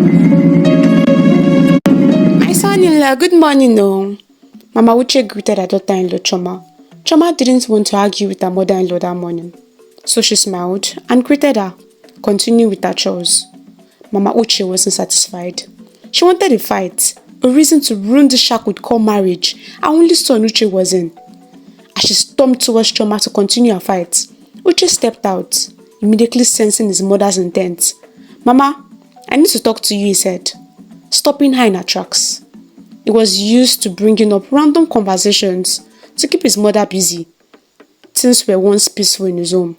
My son-in-law, good morning, no. Mama Uche greeted her daughter-in-law Chioma. Chioma didn't want to argue with her mother-in-law that morning, so she smiled and greeted her, continuing with her chores. Mama Uche wasn't satisfied. She wanted a fight, a reason to ruin the shack we'd call marriage her only son Uche was in. As she stormed towards Chioma to continue her fight, Uche stepped out, immediately sensing his mother's intent. Mama, I need to talk to you, he said, stopping her in her tracks. He was used to bringing up random conversations to keep his mother busy. Things were once peaceful in his home.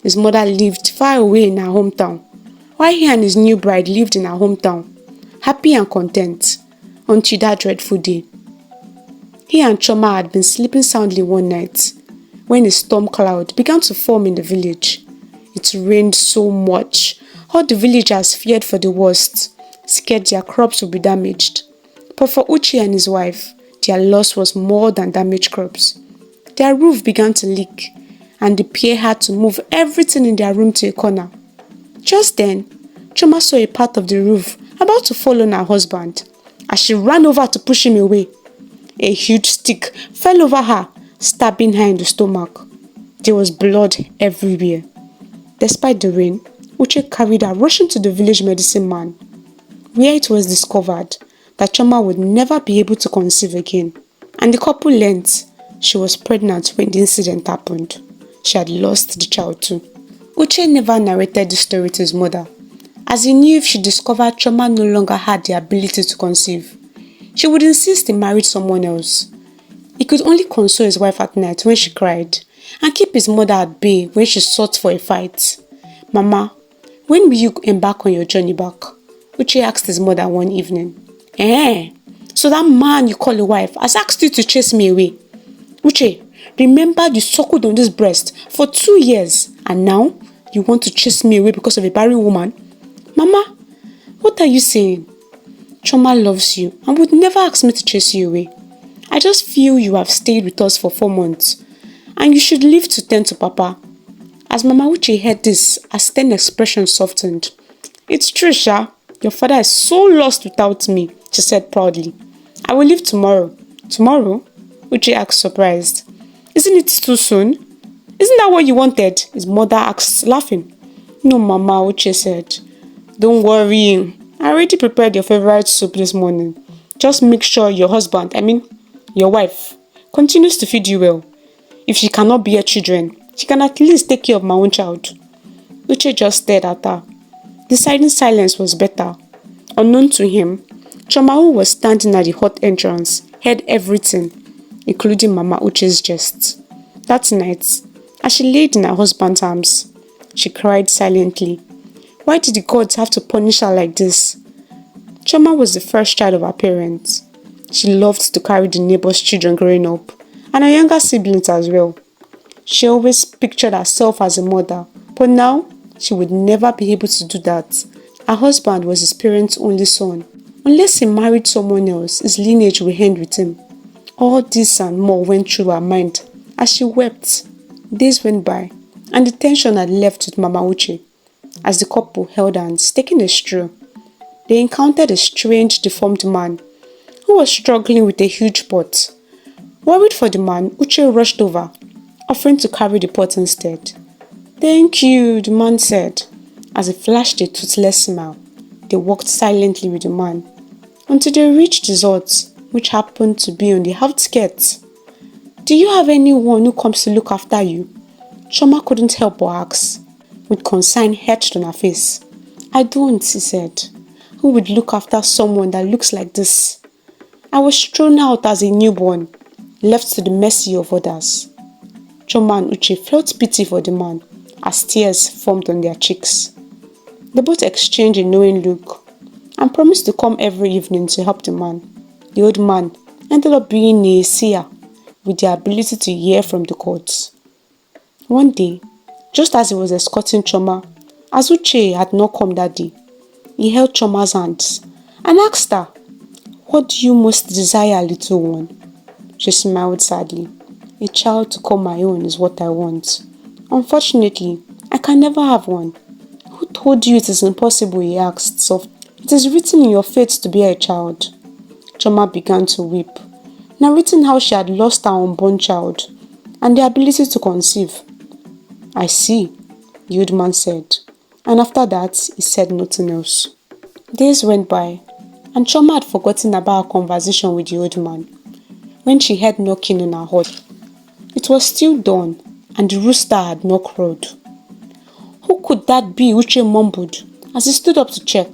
His mother lived far away in her hometown, while he and his new bride lived in her hometown, happy and content, until that dreadful day. He and Chioma had been sleeping soundly one night when a storm cloud began to form in the village. It rained so much, all the villagers feared for the worst, scared their crops would be damaged. But for Uche and his wife, their loss was more than damaged crops. Their roof began to leak, and the pair had to move everything in their room to a corner. Just then, Chioma saw a part of the roof about to fall on her husband. As she ran over to push him away, a huge stick fell over her, stabbing her in the stomach. There was blood everywhere. Despite the rain, Uche carried her rushing to the village medicine man, where it was discovered that Chioma would never be able to conceive again, and the couple learnt she was pregnant when the incident happened. She had lost the child too. Uche never narrated the story to his mother, as he knew if she discovered Chioma no longer had the ability to conceive, she would insist he married someone else. He could only console his wife at night when she cried, and keep his mother at bay when she sought for a fight. Mama, when will you embark on your journey back? Uche asked his mother one evening. So that man you call a wife has asked you to chase me away. Uche, remember you suckled on this breast for 2 years, and now you want to chase me away because of a barren woman? Mama, what are you saying? Chioma loves you and would never ask me to chase you away. I just feel you have stayed with us for 4 months, and you should leave to tend to Papa. As Mama Uche heard this, her stern expression softened. It's true, Sha. Your father is so lost without me, she said proudly. I will leave tomorrow. Tomorrow? Uche asked, surprised. Isn't it too soon? Isn't that what you wanted? His mother asked, laughing. No, Mama, Uche said. Don't worry. I already prepared your favorite soup this morning. Just make sure your husband, your wife, continues to feed you well. If she cannot bear children, she can at least take care of my own child. Uche just stared at her. Deciding silence was better. Unknown to him, Chioma, who was standing at the hut entrance, heard everything, including Mama Uche's jests. That night, as she laid in her husband's arms, she cried silently. Why did the gods have to punish her like this? Chioma was the first child of her parents. She loved to carry the neighbors' children growing up, and her younger siblings as well. She always pictured herself as a mother, but now she would never be able to do that. Her husband was his parents' only son. Unless he married someone else, his lineage will end with him. All this and more went through her mind as she wept. Days went by, and the tension had left with Mama Uche. As the couple held hands, taking a stroll, they encountered a strange, deformed man who was struggling with a huge pot. Worried for the man, Uche rushed over, offering to carry the pot instead. Thank you, the man said, as he flashed a toothless smile. They walked silently with the man until they reached the hut, which happened to be on the outskirts. Do you have anyone who comes to look after you? Chioma couldn't help but ask, with concern etched on her face. I don't, he said. Who would look after someone that looks like this? I was thrown out as a newborn, left to the mercy of others. Chioma and Uche felt pity for the man as tears formed on their cheeks. They both exchanged a knowing look and promised to come every evening to help the man. The old man ended up being a seer with the ability to hear from the gods. One day, just as he was escorting Chioma, as Uche had not come that day, he held Choma's hands and asked her, What do you most desire, little one? She smiled sadly. A child to call my own is what I want. Unfortunately, I can never have one. Who told you it is impossible? He asked softly. It is written in your fate to bear a child. Chioma began to weep, narrating how she had lost her unborn child and the ability to conceive. I see, the old man said, and after that, he said nothing else. Days went by, and Chioma had forgotten about her conversation with the old man when she heard knocking on her hut. It was still dawn, and the rooster had not crowed. Who could that be? Uche mumbled as he stood up to check.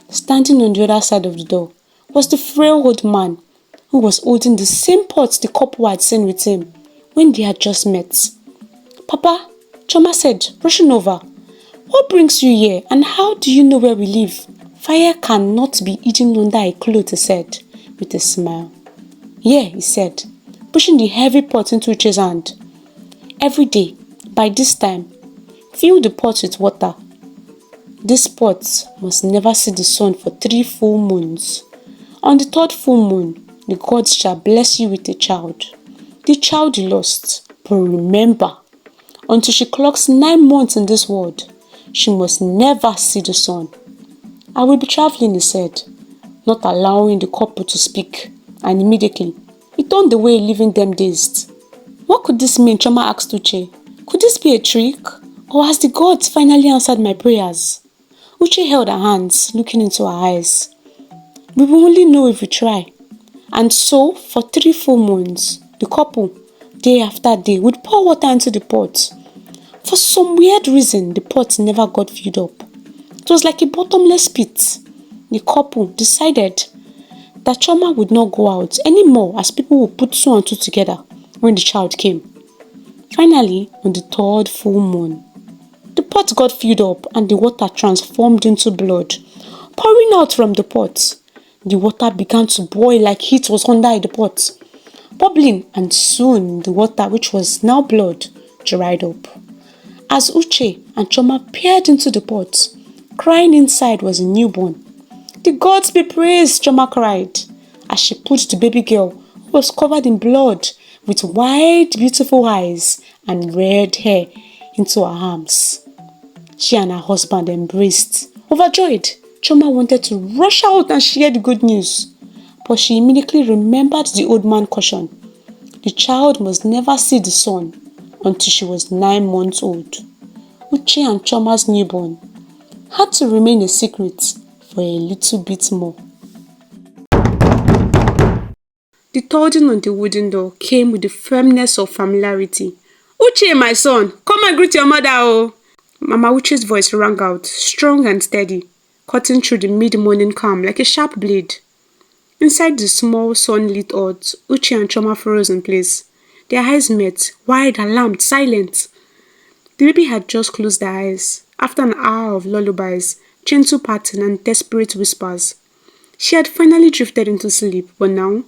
Standing on the other side of the door was the frail old man who was holding the same pot the couple had seen with him when they had just met. Papa, Chioma said, rushing over, what brings you here and how do you know where we live? Fire cannot be hidden under a cloth, he said, with a smile. Yeah, he said, pushing the heavy pot into Uche's hand. Every day, by this time, fill the pot with water. This pot must never see the sun for 3 full moons. On the 3rd full moon, the gods shall bless you with a child. The child you lost, but remember, until she clocks 9 months in this world, she must never see the sun. I will be traveling, he said, not allowing the couple to speak, and immediately, he turned away, leaving them dazed. What could this mean? Chioma asked Uche. Could this be a trick? Or has the gods finally answered my prayers? Uche held her hands, looking into her eyes. We will only know if we try. And so, for 3 full moons, the couple, day after day, would pour water into the pot. For some weird reason, the pot never got filled up. It was like a bottomless pit. The couple decided that Chioma would not go out anymore as people would put 2 and 2 together when the child came. Finally, on the 3rd full moon, the pot got filled up and the water transformed into blood, pouring out from the pot. The water began to boil like heat was under the pot, bubbling, and soon the water, which was now blood, dried up. As Uche and Chioma peered into the pot, crying inside was a newborn. The gods be praised, Chioma cried, as she put the baby girl, who was covered in blood, with wide, beautiful eyes and red hair, into her arms. She and her husband embraced. Overjoyed, Chioma wanted to rush out and share the good news, but she immediately remembered the old man's caution. The child must never see the sun until she was 9 months old. Uche and Chioma's newborn had to remain a secret for a little bit more. The thudding on the wooden door came with the firmness of familiarity. Uche, my son, come and greet your mother, oh! Mama Uche's voice rang out, strong and steady, cutting through the mid-morning calm like a sharp blade. Inside the small sun-lit hut, Uche and Chioma froze in place. Their eyes met, wide, alarmed, silent. The baby had just closed their eyes, after an hour of lullabies, gentle patting and desperate whispers. She had finally drifted into sleep, but now,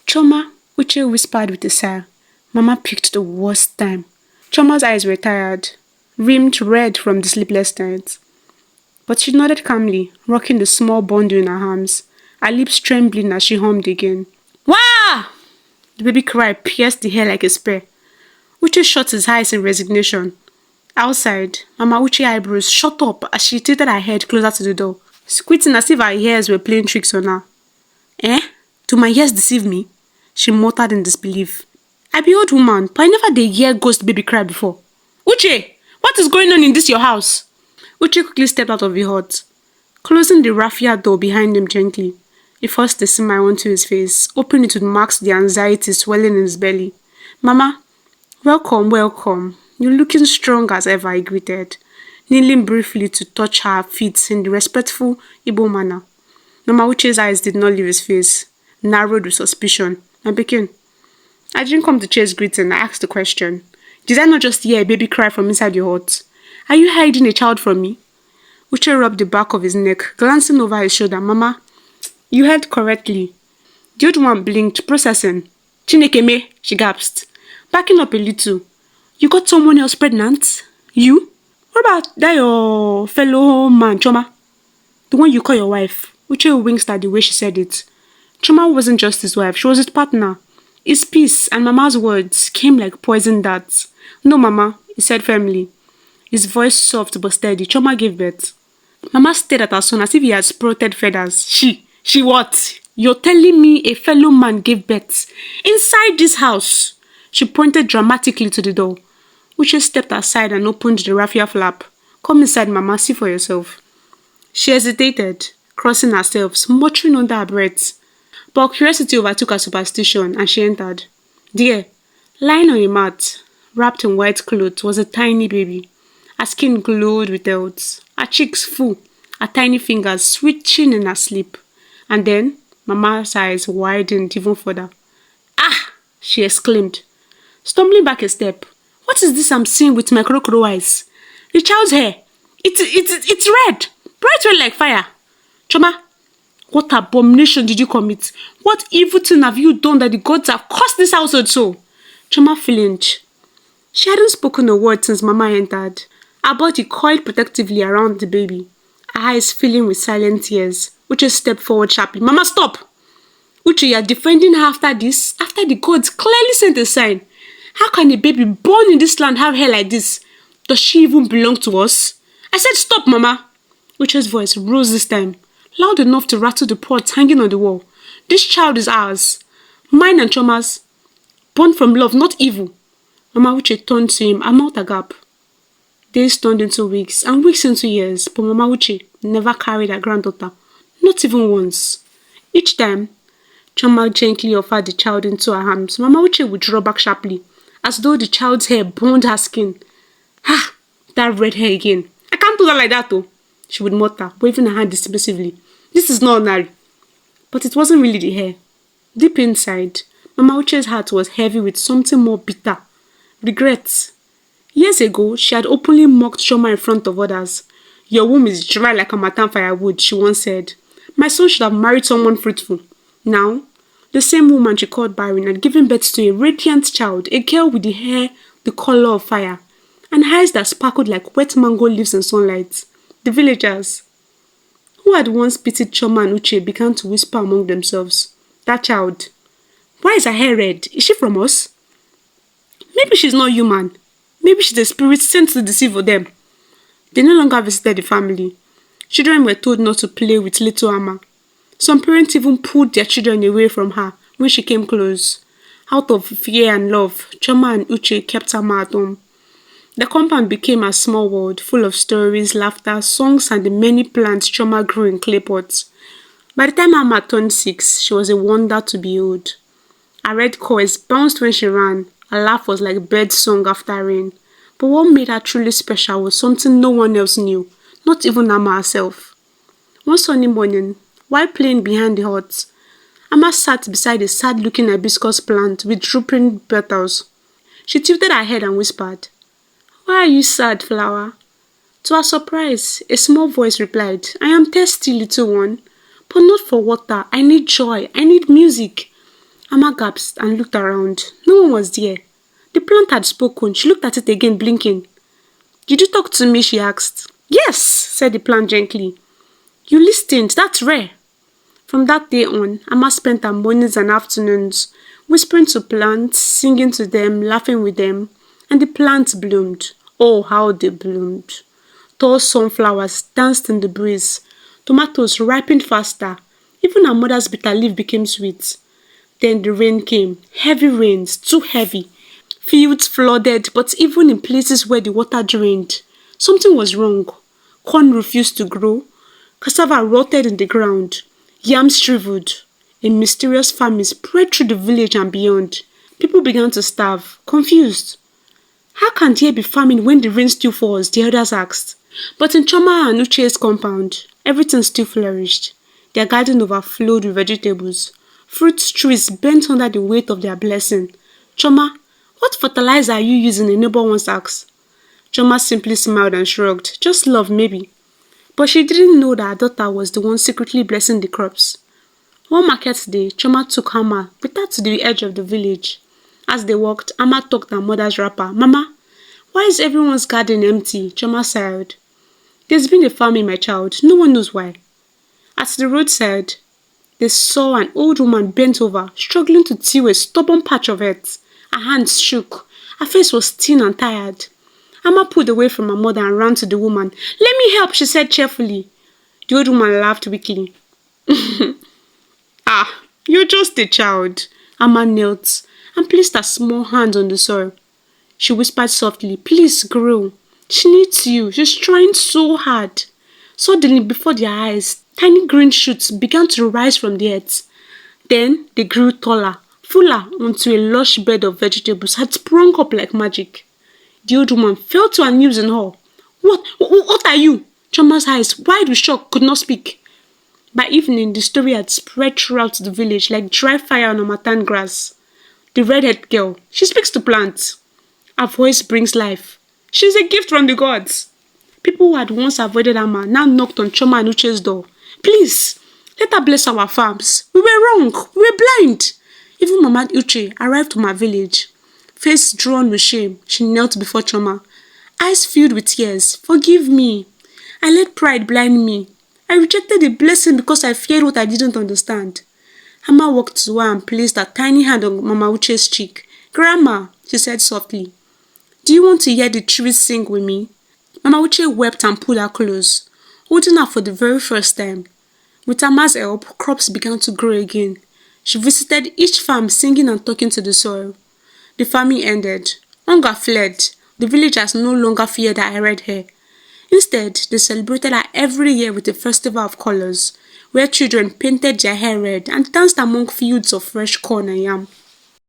Chioma, Uche whispered with a sigh. Mama picked the worst time. Chioma's eyes were tired, rimmed red from the sleepless night. But she nodded calmly, rocking the small bundle in her arms, her lips trembling as she hummed again. Wah! The baby cry pierced the air like a spear. Uche shut his eyes in resignation. Outside, Mama Uche's eyebrows shot up as she tilted her head closer to the door, squinting as if her ears were playing tricks on her. Eh? Do my ears deceive me? She muttered in disbelief. I be old woman, but I never did hear ghost baby cry before. Uche! What is going on in this your house? Uche quickly stepped out of the hut, closing the raffia door behind him gently. He forced a smile onto his face, hoping it would mask the anxiety swelling in his belly. Mama, welcome, welcome. You're looking strong as ever, I greeted, kneeling briefly to touch her feet in the respectful Igbo manner. Mama Uche's eyes did not leave his face, narrowed with suspicion. My pikin, I didn't come to chase greeting, I asked the question. Did I not just hear a baby cry from inside your hut? Are you hiding a child from me? Uche rubbed the back of his neck, glancing over his shoulder. Mama, you heard correctly. The old one blinked, processing. Chinekeme, she gasped, backing up a little. You got someone else pregnant? You? What about that your fellow man, Chioma? The one you call your wife? Uche winced at the way she said it. Chioma wasn't just his wife, she was his partner. His peace and Mama's words came like poison darts. No, Mama, he said firmly. His voice soft but steady. Chioma gave birth. Mama stared at her son as if he had sprouted feathers. She what? You're telling me a fellow man gave birth inside this house? She pointed dramatically to the door. Uche stepped aside and opened the raffia flap. Come inside, Mama, see for yourself. She hesitated, crossing herself, muttering under her breath. But curiosity overtook her superstition, and she entered. There, lying on a mat, wrapped in white clothes, was a tiny baby. Her skin glowed with health, her cheeks full, her tiny fingers switching in her sleep. And then, Mama's eyes widened even further. Ah! She exclaimed, stumbling back a step. What is this I'm seeing with my crocodile eyes? The child's hair. It's red. Bright red like fire. Chioma, what abomination did you commit? What evil thing have you done that the gods have cursed this household so? Chioma flinched. She hadn't spoken a word since Mama entered. Her body coiled protectively around the baby, her eyes filling with silent tears. Uche stepped forward sharply. Mama, stop! Uche, you are defending her after this? After the gods clearly sent a sign. How can a baby born in this land have hair like this? Does she even belong to us? I said stop, Mama! Uche's voice rose this time, loud enough to rattle the pots hanging on the wall. This child is ours. Mine and Chioma's. Born from love, not evil. Mama Uche turned to him, her mouth agape. Days turned into weeks, and weeks into years, but Mama Uche never carried her granddaughter. Not even once. Each time, Chioma gently offered the child into her arms. Mama Uche would draw back sharply, as though the child's hair burned her skin. Ah, that red hair again. I can't do that like that though, she would mutter, waving her hand dismissively. This is not ordinary. But it wasn't really the hair. Deep inside, Mama Uche's heart was heavy with something more bitter. Regret. Years ago, she had openly mocked Chioma in front of others. Your womb is dry like a matan firewood, she once said. My son should have married someone fruitful. Now, the same woman she called barren had given birth to a radiant child, a girl with the hair the color of fire, and eyes that sparkled like wet mango leaves in sunlight. The villagers, who had once pitied Chioma and Uche, began to whisper among themselves. That child. Why is her hair red? Is she from us? Maybe she's not human. Maybe she's a spirit sent to deceive them. They no longer visited the family. Children were told not to play with little Amma. Some parents even pulled their children away from her when she came close. Out of fear and love, Chioma and Uche kept Amma at home. The compound became a small world, full of stories, laughter, songs, and the many plants Chioma grew in clay pots. By the time Amma turned 6, she was a wonder to behold. Her red curls bounced when she ran. Her laugh was like bird song after rain. But what made her truly special was something no one else knew, not even Amma herself. One sunny morning, while playing behind the hut, Amma sat beside a sad-looking hibiscus plant with drooping petals. She tilted her head and whispered, Why are you sad, flower? To her surprise, a small voice replied, I am thirsty, little one, but not for water. I need joy. I need music. Amma gasped and looked around. No one was there. The plant had spoken. She looked at it again, blinking. Did you talk to me? She asked. Yes, said the plant gently. You listened. That's rare. From that day on, Amma spent her mornings and afternoons whispering to plants, singing to them, laughing with them, and the plants bloomed. Oh, how they bloomed. Tall sunflowers danced in the breeze. Tomatoes ripened faster. Even her mother's bitter leaf became sweet. Then the rain came. Heavy rains, too heavy. Fields flooded, but even in places where the water drained, something was wrong. Corn refused to grow. Cassava rotted in the ground. Yams shriveled. A mysterious famine spread through the village and beyond. People began to starve, confused. How can there be famine when the rain still falls? The elders asked. But in Chioma and Uche's compound, everything still flourished. Their garden overflowed with vegetables. Fruit trees bent under the weight of their blessing. Chioma, what fertilizer are you using? A neighbor once asked. Chioma simply smiled and shrugged. Just love, maybe. But she didn't know that her daughter was the one secretly blessing the crops. One market day, Chioma took Amma with her to the edge of the village. As they walked, Amma tucked her mother's wrapper. Mama, why is everyone's garden empty? Chioma sighed. There's been a famine, my child. No one knows why. At the roadside, they saw an old woman bent over, struggling to till a stubborn patch of earth. Her hands shook. Her face was thin and tired. Amma pulled away from her mother and ran to the woman. Let me help, she said cheerfully. The old woman laughed weakly. Ah, you're just a child. Amma knelt and placed her small hand on the soil. She whispered softly, please grow. She needs you. She's trying so hard. Suddenly, before their eyes, tiny green shoots began to rise from the earth. Then they grew taller, fuller, until a lush bed of vegetables had sprung up like magic. The old woman fell to her knees in awe. What are you? Choma's eyes, wide with shock, could not speak. By evening, the story had spread throughout the village like dry fire on harmattan grass. The red-haired girl, she speaks to plants. Her voice brings life. She's a gift from the gods. People who had once avoided Amma now knocked on Choma and Uche's door. Please, let her bless our farms. We were wrong. We were blind. Even Mama Uche arrived to my village. Face drawn with shame, she knelt before Choma. Eyes filled with tears. Forgive me. I let pride blind me. I rejected the blessing because I feared what I didn't understand. Amma walked to her and placed her tiny hand on Mama Uche's cheek. Grandma, she said softly, do you want to hear the trees sing with me? Mama Uche wept and pulled her close, holding her for the very first time. With Amma's help, crops began to grow again. She visited each farm singing and talking to the soil. The farming ended. Hunger fled. The villagers no longer feared her red hair. Instead, they celebrated her every year with a festival of colors, where children painted their hair red and danced among fields of fresh corn and yam.